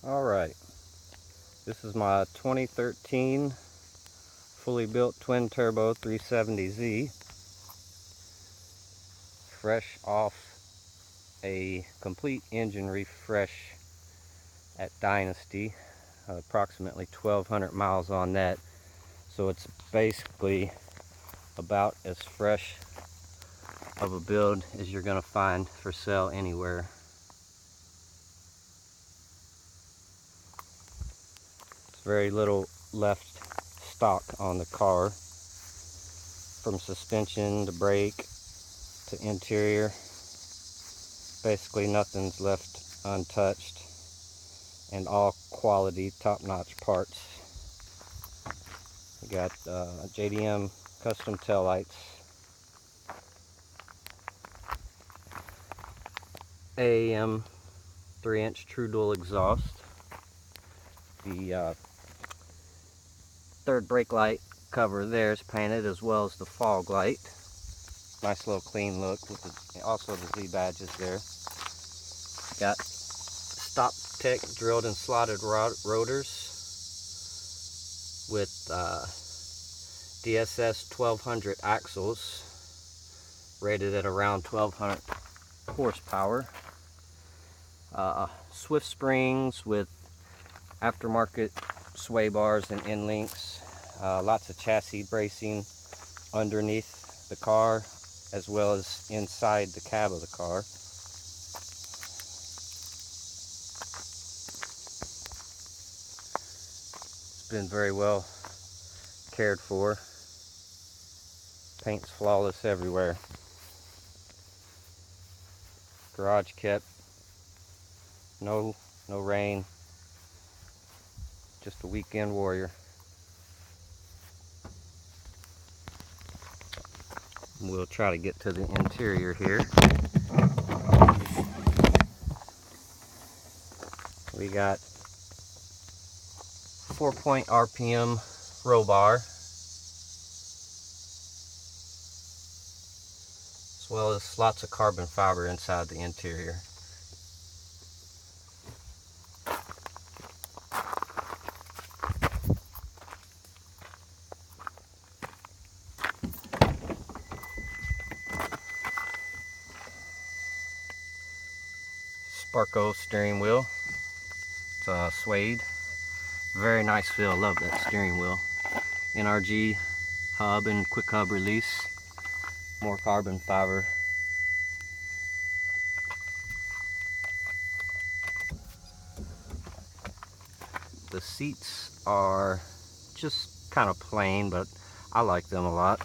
Alright, this is my 2013 fully built twin turbo 370Z, fresh off a complete engine refresh at Dynosty, approximately 1,200 miles on that, so it's basically about as fresh of a build as you're going to find for sale anywhere. Very little left stock on the car, from suspension to brake to interior. Basically nothing's left untouched, and all quality top-notch parts. We got JDM custom taillights, AAM 3-inch true dual exhaust. The third brake light cover there is painted, as well as the fog light. Nice little clean look with also the Z badges there. Got Stop Tech drilled and slotted rotors with DSS 1200 axles, rated at around 1200 horsepower. Swift springs with aftermarket sway bars and end links. Lots of chassis bracing underneath the car, as well as inside the cab of the car. It's been very well cared for. Paint's flawless everywhere. Garage kept. No rain. Just a weekend warrior. We'll try to get to the interior here. We got 4-point RPM roll bar, as well as lots of carbon fiber inside the interior. Sparco steering wheel. It's suede. Very nice feel. Love that steering wheel. NRG hub and quick hub release. More carbon fiber. The seats are just kind of plain, but I like them a lot.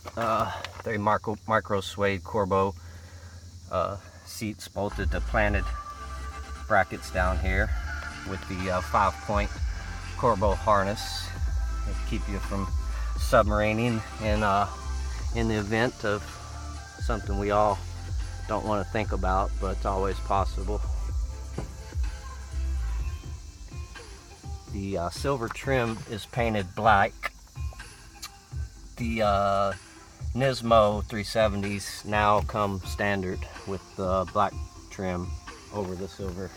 They're micro suede Corbo seats bolted to planted brackets down here with the 5-point Corbo harness. It'll keep you from submarining in the event of something we all don't want to think about, but it's always possible. The silver trim is painted black. The Nismo 370s now come standard with the black trim over the silver.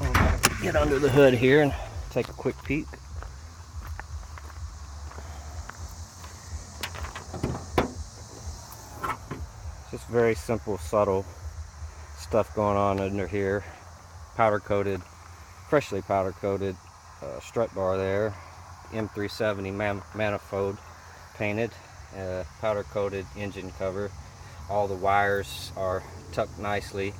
I'll get under the hood here and take a quick peek. Just very simple, subtle stuff going on under here. Powder coated, freshly powder coated strut bar there. M370 manifold painted. Powder coated engine cover. All the wires are tucked nicely.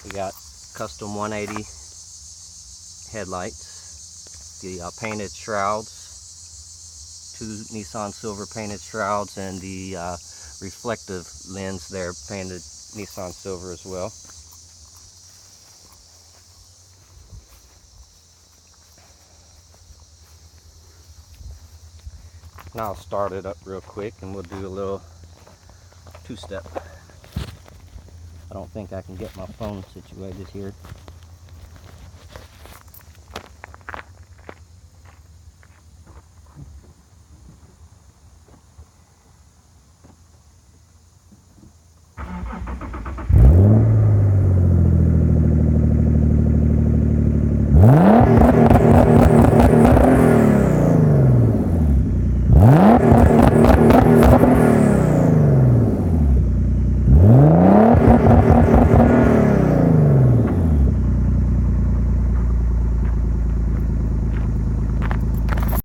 We got custom 180 headlights. The painted shrouds, 2 Nissan silver painted shrouds, and the reflective lens there painted Nissan silver as well. Now I'll start it up real quick and we'll do a little two-step. I don't think I can get my phone situated here.